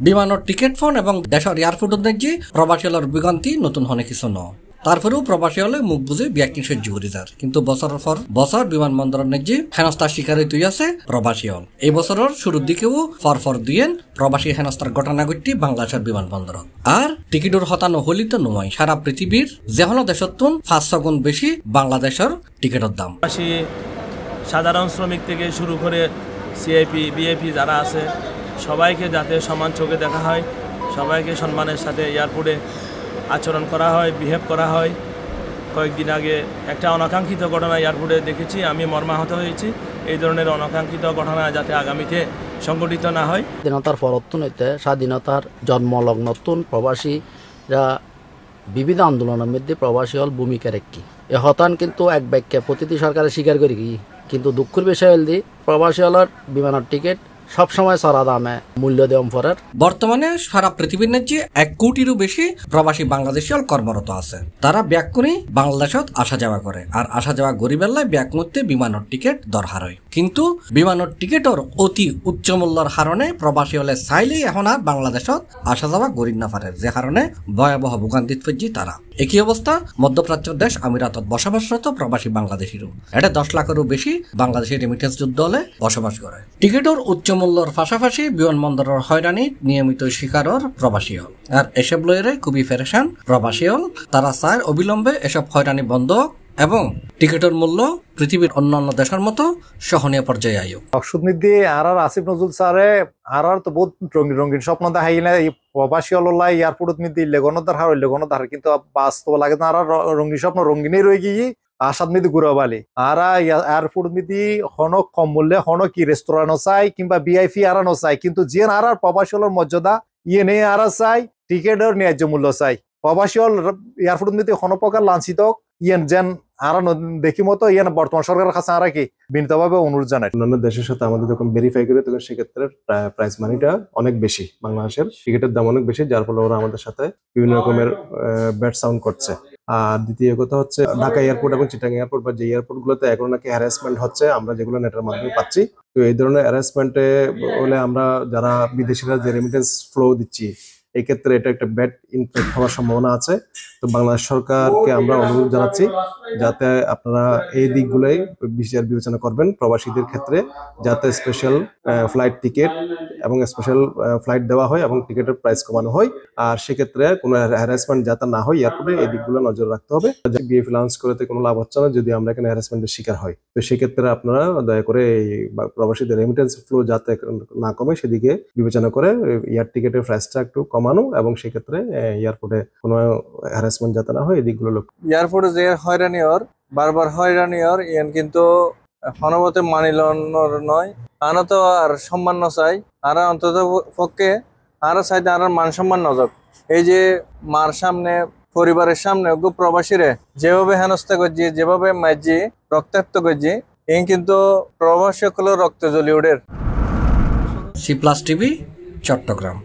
বিমানের ticket phone এবং দেশের এয়ারপোর্ট দেখি প্রবাসী হলের বিগন্তি নতুন হনে কিছু ন তারপরেও প্রবাসী হলে মুখ বুঝে ব্যাকিং সহ্য করে যার কিন্তু বছরের পর বছর বিমানবন্দরের নেজি হেনস্থার শিকারে তুই আছে প্রবাসী হল। এই বছরের শুরুর দিকেও ফর দিয়েন প্রবাসী হেনস্থার ঘটনা ঘটটি বাংলাদেশের বিমানবন্দর আর টিকিটের হতানো হলি তো নয় সারা পৃথিবীর যে হলো দেশের তুন 500 গুণ বেশি বাংলাদেশের টিকিটের দাম। সাধারণ শ্রমিক থেকে শুরু করে সিআইপি বিআইপি যারা আছে সবাইকে যাতে সমান চোখে দেখা হয়, সবাইকে সম্মানের সাথে এয়ারপোর্টে আচরণ করা হয়, বিহেভ করা হয়। কয়েকদিন আগে একটা অনাকাঙ্ক্ষিত ঘটনা এয়ারপোর্টে দেখেছি, আমি মর্মাহত হয়েছি। এই ধরনের অনাকাঙ্ক্ষিত ঘটনা যাতে আগামীতে সংঘটিত না হয়। স্বাধীনতার পরত্তন হইতে স্বাধীনতার জন্মলগ্নতুন প্রবাসীরা বিবিধ আন্দোলনের মধ্যে প্রবাসী হল ভূমিকা রেখি এ হতান কিন্তু এক বাক্যে প্রতিটি সরকারের স্বীকার করি কিন্তু দুঃখের বিষয় হল প্রবাসী হলের বিমানের টিকিট সবসময় সারা দামে মূল্য দেওয়া পরের। বর্তমানে সারা পৃথিবীর নেচে 1 কোটিরও বেশি প্রবাসী বাংলাদেশী কর্মরত আছে। তারা ব্যাক করে বাংলাদেশত আসা যাওয়া করে আর আসা যাওয়া গরিবেল্লায় ব্যাক করতে বিমানের টিকিট দরকার হয়। কিন্তু বিমানের টিকিটের অতি উচ্চ মূল্যের কারণে প্রবাসী হলে চাইলেই এখন আর বাংলাদেশত আসা যাওয়া গরিব না পারে, যে কারণে ভয়াবহ ভোগান্তিত ফেজি তারা। একই অবস্থা মধ্যপ্রাচ্যের দেশ আমিরাতত বসবাসরত প্রবাসী বাংলাদেশীরও। এটা 10 লাখেরও বেশি বাংলাদেশি রেমিটেন্স যুদ্ধ হলে বসবাস করে। টিকিটের উচ্চ মূল্যের পাশাপাশি বিমানবন্দরের হয়রানি নিয়মিত শিকারর প্রবাসী হল আর এসব লয়েরে খুবই ফেরেশান প্রবাসী হল। তারা চায় অবিলম্বে এসব হয়রানি বন্ধ এবং টিকিটের মূল্য পৃথিবীর অন্যান্য দেশের মতো সহনীয় পর্যায়ে আয়ুক। অক্ষুদনিধি আর আসিফ নজরুল স্যারে আর তো বহুত রঙিন রঙিন স্বপ্ন দেখাই না এই প্রবাসী হলাই এয়ারপোর্ট নিতে লেগনদার হার লেগনদার কিন্তু বাস্তব লাগে না। আর রঙিন স্বপ্ন রঙিনই রয়ে গিয়ে আসাদ মিদি ঘুরাবালি আর এয়ারপোর্ট মিদি হন কম মূল্যে হন কি রেস্তোরাঁ চাই কিংবা বিআইপি আর চাই কিন্তু যে আর প্রবাসী হলের মর্যাদা ইয়ে নেই আর চাই টিকেটের ন্যায্য মূল্য চাই। প্রবাসী হল এয়ারপোর্ট মিদি হন প্রকার লাঞ্ছিত ইয়েন যেন আর দেখি মতো ইয়েন বর্তমান সরকারের কাছে আর কি বিনীতভাবে অনুরোধ জানাই। অন্যান্য দেশের সাথে আমাদের যখন ভেরিফাই করে তখন সেক্ষেত্রে প্রাইস মানিটা অনেক বেশি, বাংলাদেশের টিকিটের দাম অনেক বেশি, যার ফলে ওরা আমাদের সাথে বিভিন্ন রকমের ব্যাড সাউন্ড করছে। আর দ্বিতীয় কথা হচ্ছে ঢাকা এয়ারপোর্ট এবং চিটাং এয়ারপোর্ট বা যে এয়ারপোর্ট গুলোতে এখন নাকি হ্যারাসমেন্ট হচ্ছে, আমরা যেগুলো নেটের মাধ্যমে পাচ্ছি। তো এই ধরনের হ্যারাসমেন্টে হলে আমরা যারা বিদেশিরা যে রেমিটেন্স ফ্লো দিচ্ছি এই ক্ষেত্রে এটা একটা ব্যাড ইমপ্যাক্ট হওয়ার সম্ভাবনা আছে। তো বাংলাদেশ সরকারকে আমরা অনুরোধ জানাচ্ছি যাতে আপনারা এই দিকগুলোই বিবেচনা করবেন প্রবাসীদের ক্ষেত্রে, যাতে স্পেশাল ফ্লাইট টিকিট এবং স্পেশাল ফ্লাইট দেওয়া হয় এবং টিকিটের প্রাইস কমানো হয়। আর সেক্ষেত্রে কোনো হ্যারাসমেন্ট যাতে না হয় এয়ারপোর্টে এই দিকগুলো নজর রাখতে হবে। বিএফি লঞ্চ করতে কোনো লাভ হচ্ছে না যদি আমরা এখানে হ্যারাসমেন্টের শিকার হয়। তো সেক্ষেত্রে আপনারা দয়া করে এই প্রবাসীদের রেমিটেন্স ফ্লো যাতে না কমে সেদিকে বিবেচনা করে এয়ার টিকিটের প্রাইসটা একটু কমানো এবং সেক্ষেত্রে এয়ারপোর্টে কোনো হ্যারাসমেন্ট যাতে না হয় এই দিকগুলো লক্ষ্য। এয়ারপোর্টে যে হয়রানি ওর বারবার হয়রানি ওর ইয়ান কিন্তু হনবতে মানিলনর নয় আনা তো আর সম্মান চাই আর অন্তত পক্ষে আর চাইতে আর মান সম্মান নজক। এই যে মার সামনে পরিবারের সামনে প্রবাসীরে যেভাবে হেনস্থা করছি, যেভাবে মাইজি রক্তাক্ত করছি, এই কিন্তু প্রবাসী সকলের রক্ত জ্বলি উঠে। C+ TV Chittagong.